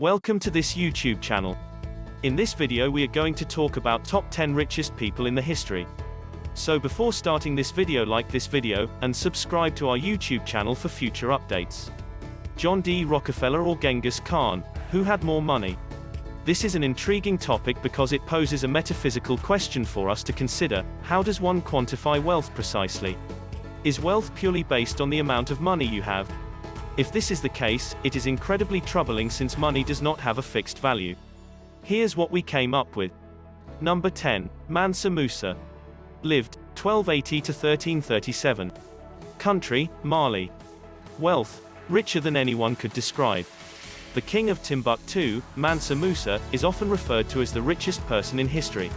Welcome to this YouTube channel. In this video we are going to talk about top 10 richest people in the history. So before starting this video, like this video, and subscribe to our YouTube channel for future updates. John D Rockefeller or Genghis Khan, who had more money? This is an intriguing topic because it poses a metaphysical question for us to consider: how does one quantify wealth precisely? Is wealth purely based on the amount of money you have? If this is the case, it is incredibly troubling since money does not have a fixed value. Here's what we came up with. Number 10. Mansa Musa. Lived 1280 to 1337. Country: Mali. Wealth: richer than anyone could describe. The king of Timbuktu, Mansa Musa, is often referred to as the richest person in history.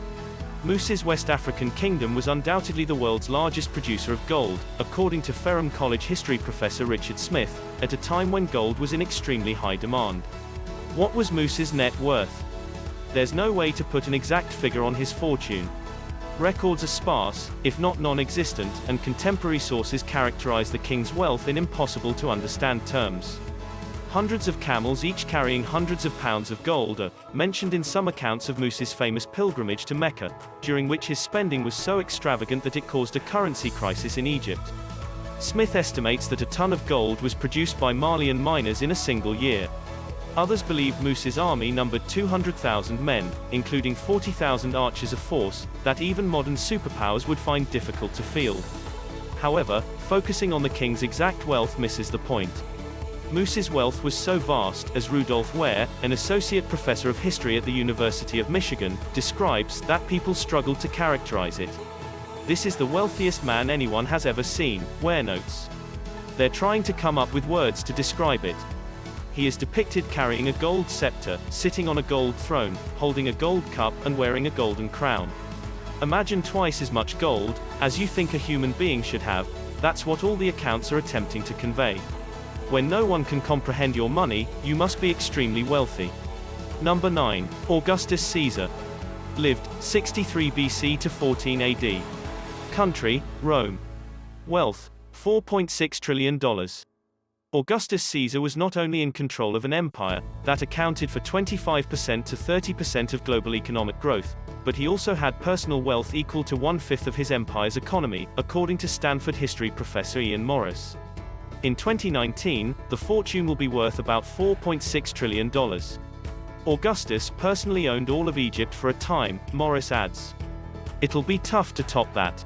Musa's West African kingdom was undoubtedly the world's largest producer of gold, according to Ferrum College history professor Richard Smith, at a time when gold was in extremely high demand. What was Musa's net worth? There's no way to put an exact figure on his fortune. Records are sparse, if not non-existent, and contemporary sources characterize the king's wealth in impossible to understand terms. Hundreds of camels, each carrying hundreds of pounds of gold, are mentioned in some accounts of Musa's famous pilgrimage to Mecca, during which his spending was so extravagant that it caused a currency crisis in Egypt. Smith estimates that a ton of gold was produced by Malian miners in a single year. Others believe Musa's army numbered 200,000 men, including 40,000 archers, a force that even modern superpowers would find difficult to field. However, focusing on the king's exact wealth misses the point. Musa's wealth was so vast, as Rudolph Ware, an associate professor of history at the University of Michigan, describes, that people struggled to characterize it. This is the wealthiest man anyone has ever seen, Ware notes. They're trying to come up with words to describe it. He is depicted carrying a gold scepter, sitting on a gold throne, holding a gold cup, and wearing a golden crown. Imagine twice as much gold as you think a human being should have. That's what all the accounts are attempting to convey. When no one can comprehend your money, you must be extremely wealthy. Number 9. Augustus Caesar. Lived 63 BC to 14 AD. Country: Rome. Wealth: $4.6 trillion. Augustus Caesar was not only in control of an empire that accounted for 25% to 30% of global economic growth, but he also had personal wealth equal to 1/5 of his empire's economy, according to Stanford history professor Ian Morris. In 2019, the fortune will be worth about $4.6 trillion. Augustus personally owned all of Egypt for a time, Morris adds. It'll be tough to top that.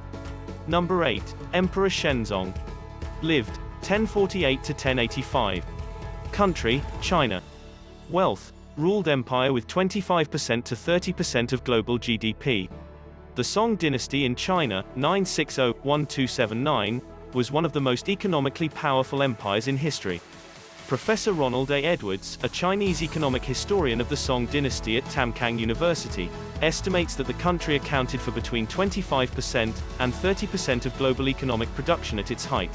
Number 8. Emperor Shenzhong. Lived 1048 to 1085. Country: China. Wealth: ruled empire with 25% to 30% of global GDP. The Song dynasty in China, 960-1279, was one of the most economically powerful empires in history. Professor Ronald A. Edwards, a Chinese economic historian of the Song dynasty at Tamkang University, estimates that the country accounted for between 25% and 30% of global economic production at its height.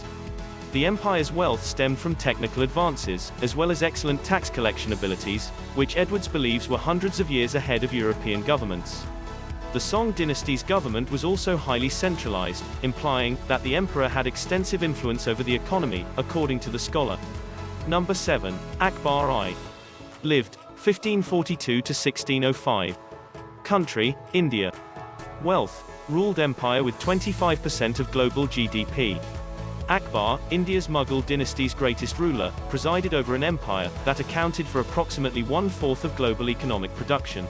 The empire's wealth stemmed from technical advances, as well as excellent tax collection abilities, which Edwards believes were hundreds of years ahead of European governments. The Song dynasty's government was also highly centralized, implying that the emperor had extensive influence over the economy, according to the scholar. Number 7. Akbar I. Lived 1542 to 1605. Country: India. Wealth: ruled empire with 25% of global GDP. Akbar, India's Mughal dynasty's greatest ruler, presided over an empire that accounted for approximately 1/4 of global economic production.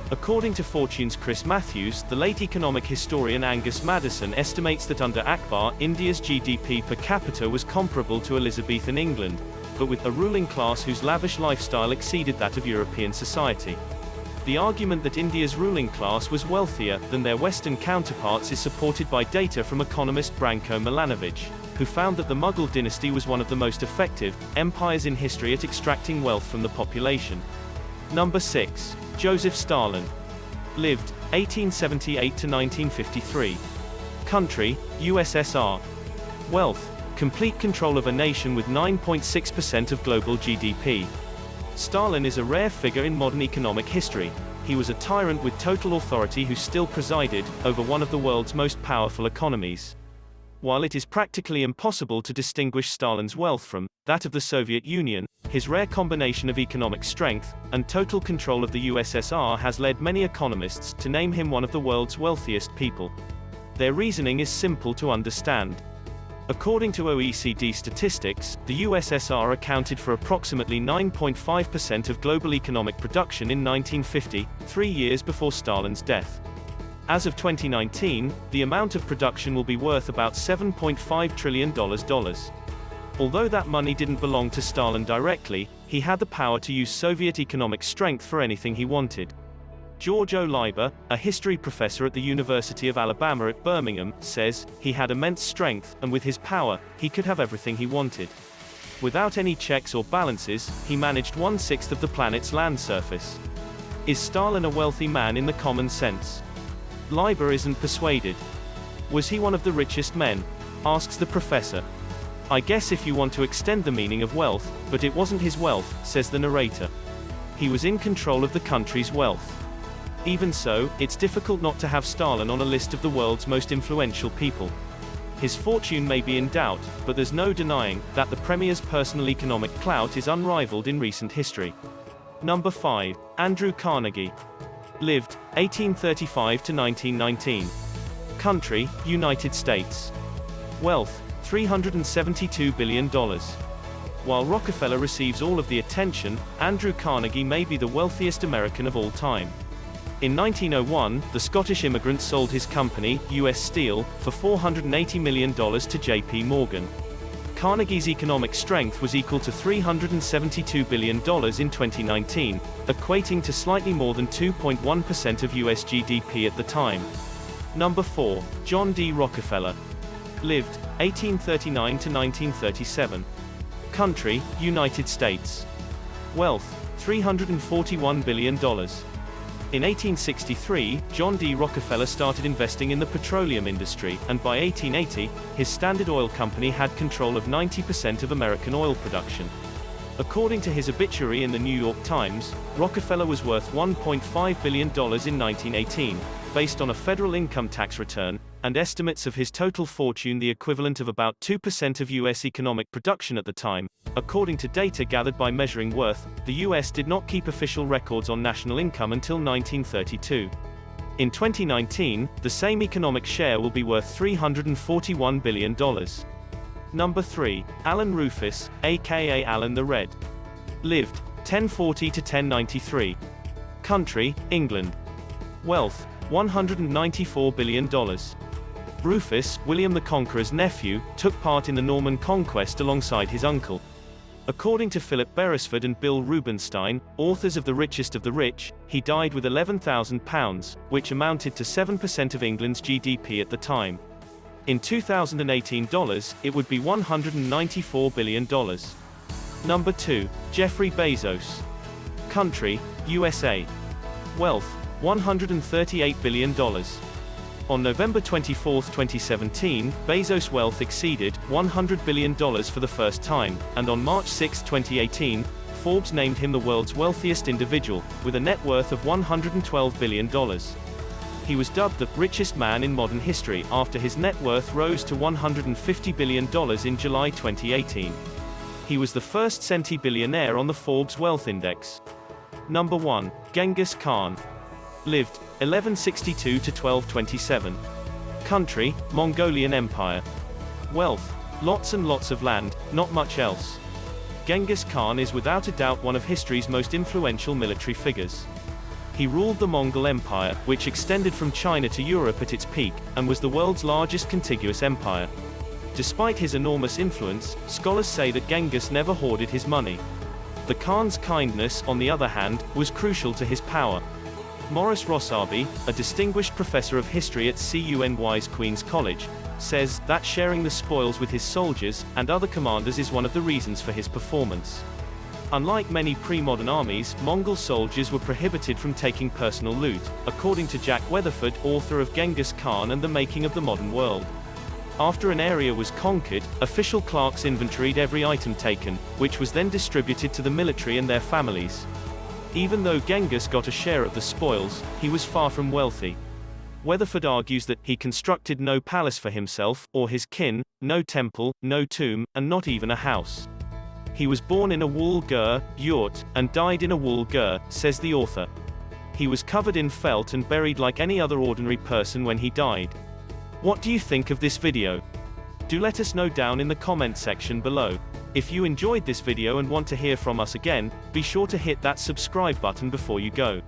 According to Fortune's Chris Matthews, the late economic historian Angus Maddison estimates that under Akbar, India's GDP per capita was comparable to Elizabethan England, but with a ruling class whose lavish lifestyle exceeded that of European society. The argument that India's ruling class was wealthier than their Western counterparts is supported by data from economist Branko Milanovic, who found that the Mughal dynasty was one of the most effective empires in history at extracting wealth from the population. Number 6. Joseph Stalin. Lived 1878 to 1953. Country: USSR. Wealth: complete control of a nation with 9.6% of global GDP. Stalin is a rare figure in modern economic history. He was a tyrant with total authority who still presided over one of the world's most powerful economies. While it is practically impossible to distinguish Stalin's wealth from that of the Soviet Union, his rare combination of economic strength and total control of the USSR has led many economists to name him one of the world's wealthiest people. Their reasoning is simple to understand. According to OECD statistics, the USSR accounted for approximately 9.5% of global economic production in 1950, 3 years before Stalin's death. As of 2019, the amount of production will be worth about $7.5 trillion. Although that money didn't belong to Stalin directly, he had the power to use Soviet economic strength for anything he wanted. George O. Leiber, a history professor at the University of Alabama at Birmingham, says, he had immense strength, and with his power, he could have everything he wanted. Without any checks or balances, he managed 1/6 of the planet's land surface. Is Stalin a wealthy man in the common sense? Leiber isn't persuaded. Was he one of the richest men? Asks the professor. I guess if you want to extend the meaning of wealth, but it wasn't his wealth, says the narrator. He was in control of the country's wealth. Even so, it's difficult not to have Stalin on a list of the world's most influential people. His fortune may be in doubt, but there's no denying that the premier's personal economic clout is unrivaled in recent history. Number 5. Andrew Carnegie. Lived, 1835 to 1919. Country, United States. Wealth, $372 billion. While Rockefeller receives all of the attention, Andrew Carnegie may be the wealthiest American of all time. In 1901, the Scottish immigrant sold his company, U.S. Steel, for $480 million to J.P. Morgan. Carnegie's economic strength was equal to $372 billion in 2019, equating to slightly more than 2.1% of US GDP at the time. Number 4. John D. Rockefeller. Lived, 1839 to 1937. Country, United States. Wealth, $341 billion. In 1863, John D. Rockefeller started investing in the petroleum industry, and by 1880, his Standard Oil Company had control of 90% of American oil production. According to his obituary in the New York Times, Rockefeller was worth $1.5 billion in 1918, based on a federal income tax return, and estimates of his total fortune the equivalent of about 2% of U.S. economic production at the time. According to data gathered by Measuring Worth, the U.S. did not keep official records on national income until 1932. In 2019, the same economic share will be worth $341 billion. Number 3. Alan Rufus, aka Alan the Red. Lived, 1040 to 1093. Country, England. Wealth, $194 billion. Rufus, William the Conqueror's nephew, took part in the Norman conquest alongside his uncle. According to Philip Beresford and Bill Rubenstein, authors of The Richest of the Rich, he died with £11,000, which amounted to 7% of England's GDP at the time. In 2018 dollars, it would be $194 billion. Number 2. Jeffrey Bezos. Country, USA. Wealth, $138 billion. On November 24, 2017, Bezos' wealth exceeded $100 billion for the first time, and on March 6, 2018, Forbes named him the world's wealthiest individual, with a net worth of $112 billion. He was dubbed the richest man in modern history after his net worth rose to $150 billion in July 2018. He was the first centi-billionaire on the Forbes Wealth Index. Number 1. Genghis Khan. Lived, 1162 to 1227. Country, Mongolian Empire. Wealth, lots and lots of land, not much else. Genghis Khan is without a doubt one of history's most influential military figures. He ruled the Mongol Empire, which extended from China to Europe at its peak, and was the world's largest contiguous empire. Despite his enormous influence, scholars say that Genghis never hoarded his money. The Khan's kindness, on the other hand, was crucial to his power. Morris Rossabi, a distinguished professor of history at CUNY's Queen's College, says that sharing the spoils with his soldiers and other commanders is one of the reasons for his performance. Unlike many pre-modern armies, Mongol soldiers were prohibited from taking personal loot, according to Jack Weatherford, author of Genghis Khan and the Making of the Modern World. After an area was conquered, official clerks inventoried every item taken, which was then distributed to the military and their families. Even though Genghis got a share of the spoils, he was far from wealthy. Weatherford argues that he constructed no palace for himself or his kin, no temple, no tomb, and not even a house. He was born in a wool gur, yurt, and died in a wool gur, says the author. He was covered in felt and buried like any other ordinary person when he died. What do you think of this video? Do let us know down in the comment section below. If you enjoyed this video and want to hear from us again, be sure to hit that subscribe button before you go.